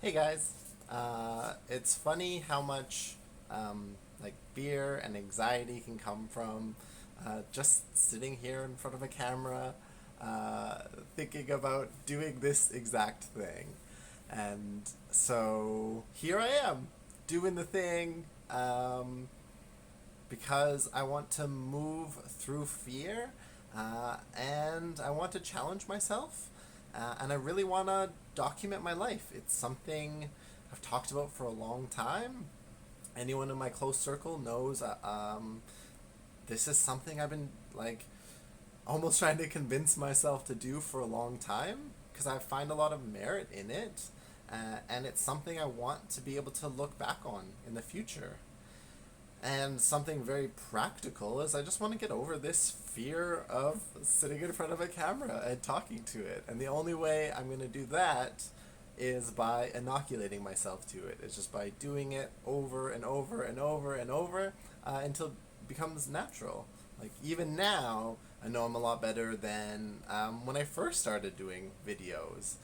Hey guys, it's funny how much like fear and anxiety can come from just sitting here in front of a camera, uh, thinking about doing this exact thing. And so here I am, doing the thing because I want to move through fear and I want to challenge myself. And I really want to document my life. It's something I've talked about for a long time. Anyone in my close circle knows this is something I've been like almost trying to convince myself to do for a long time because I find a lot of merit in it. And it's something I want to be able to look back on in the future. And something very practical is I just want to get over this fear of sitting in front of a camera and talking to it. And the only way I'm going to do that is by inoculating myself to it. It's just by doing it over and over and over and over until it becomes natural. Like even now, I know I'm a lot better than when I first started doing videos.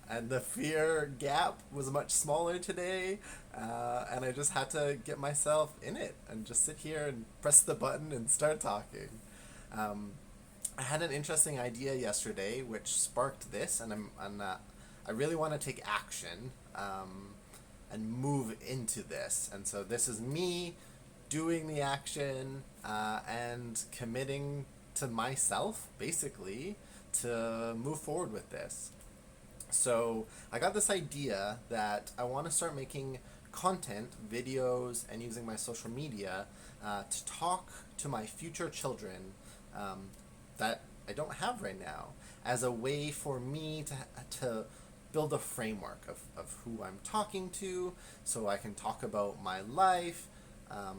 And the fear gap was much smaller today, and I just had to get myself in it and just sit here and press the button and start talking. Um, I had an interesting idea yesterday which sparked this, and I really want to take action and move into this. And so this is me doing the action and committing to myself, basically, to move forward with this. So I got this idea that I want to start making content, videos, and using my social media to talk to my future children um, that I don't have right now as a way for me to build a framework of who I'm talking to so I can talk about my life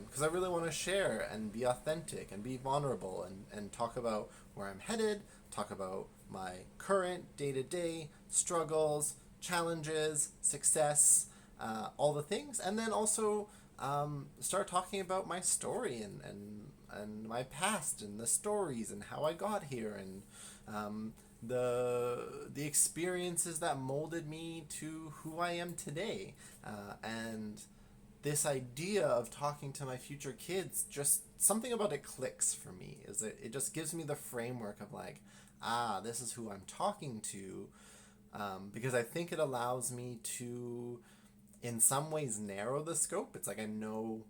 because I really want to share and be authentic and be vulnerable and talk about where I'm headed, talk about my current day to day struggles, challenges, success, all the things, and then also start talking about my story and my past and the stories and how I got here and the experiences that molded me to who I am today. And this idea of talking to my future kids, just something about it clicks for me. Is it just gives me the framework of like, this is who I'm talking to, because I think it allows me to, in some ways, narrow the scope. It's like I know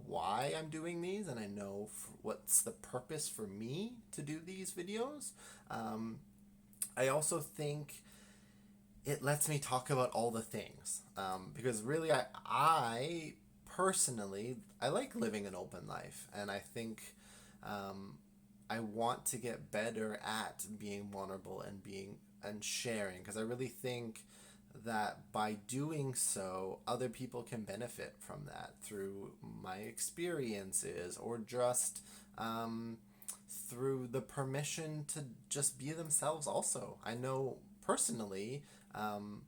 why I'm doing these, and I know what's the purpose for me to do these videos. I also think it lets me talk about all the things because really I personally I like living an open life, and I think um, I want to get better at being vulnerable and being and sharing because I really think that by doing so other people can benefit from that through my experiences or just through the permission to just be themselves also. I know personally um,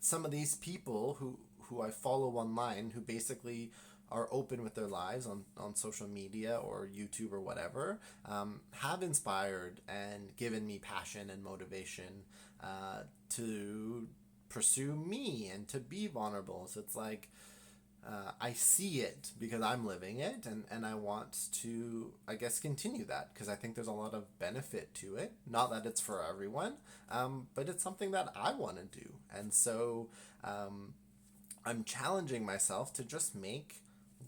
some of these people who I follow online who basically are open with their lives on social media or YouTube or whatever have inspired and given me passion and motivation to pursue me and to be vulnerable. So it's like I see it because I'm living it, and I want to, I guess, continue that because I think there's a lot of benefit to it. Not that it's for everyone, but it's something that I want to do. And so um, I'm challenging myself to just make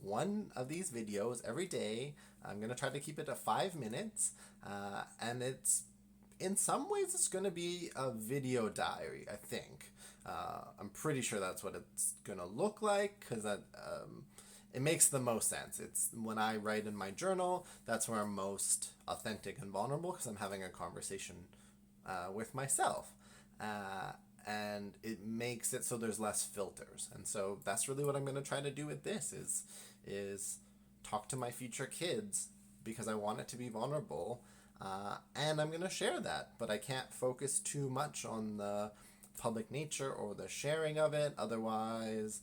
one of these videos every day. I'm going to try to keep it to 5 minutes, and it's in some ways it's going to be a video diary, I think. I'm pretty sure that's what it's going to look like because it makes the most sense. It's when I write in my journal, that's where I'm most authentic and vulnerable because I'm having a conversation with myself. Uh, and it makes it so there's less filters. And so that's really what I'm going to try to do with this is talk to my future kids because I want it to be vulnerable, and I'm going to share that, but I can't focus too much on the public nature or the sharing of it. Otherwise,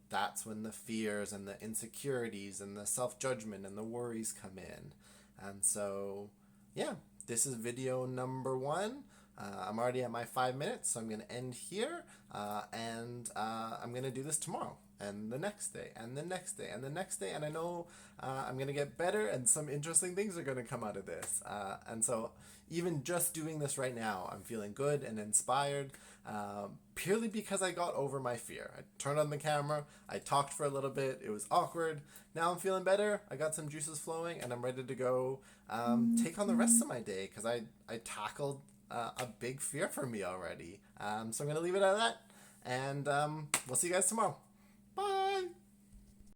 that's when the fears and the insecurities and the self judgment and the worries come in. And so, yeah, this is video number one. I'm already at my 5 minutes, so I'm going to end here, and I'm going to do this tomorrow, and the next day, and the next day, and the next day, and I know I'm going to get better, and some interesting things are going to come out of this. And so even just doing this right now, I'm feeling good and inspired, purely because I got over my fear. I turned on the camera, I talked for a little bit, it was awkward. Now I'm feeling better, I got some juices flowing, and I'm ready to go take on the rest of my day, because I tackled a big fear for me already. So I'm going to leave it at that, and we'll see you guys tomorrow.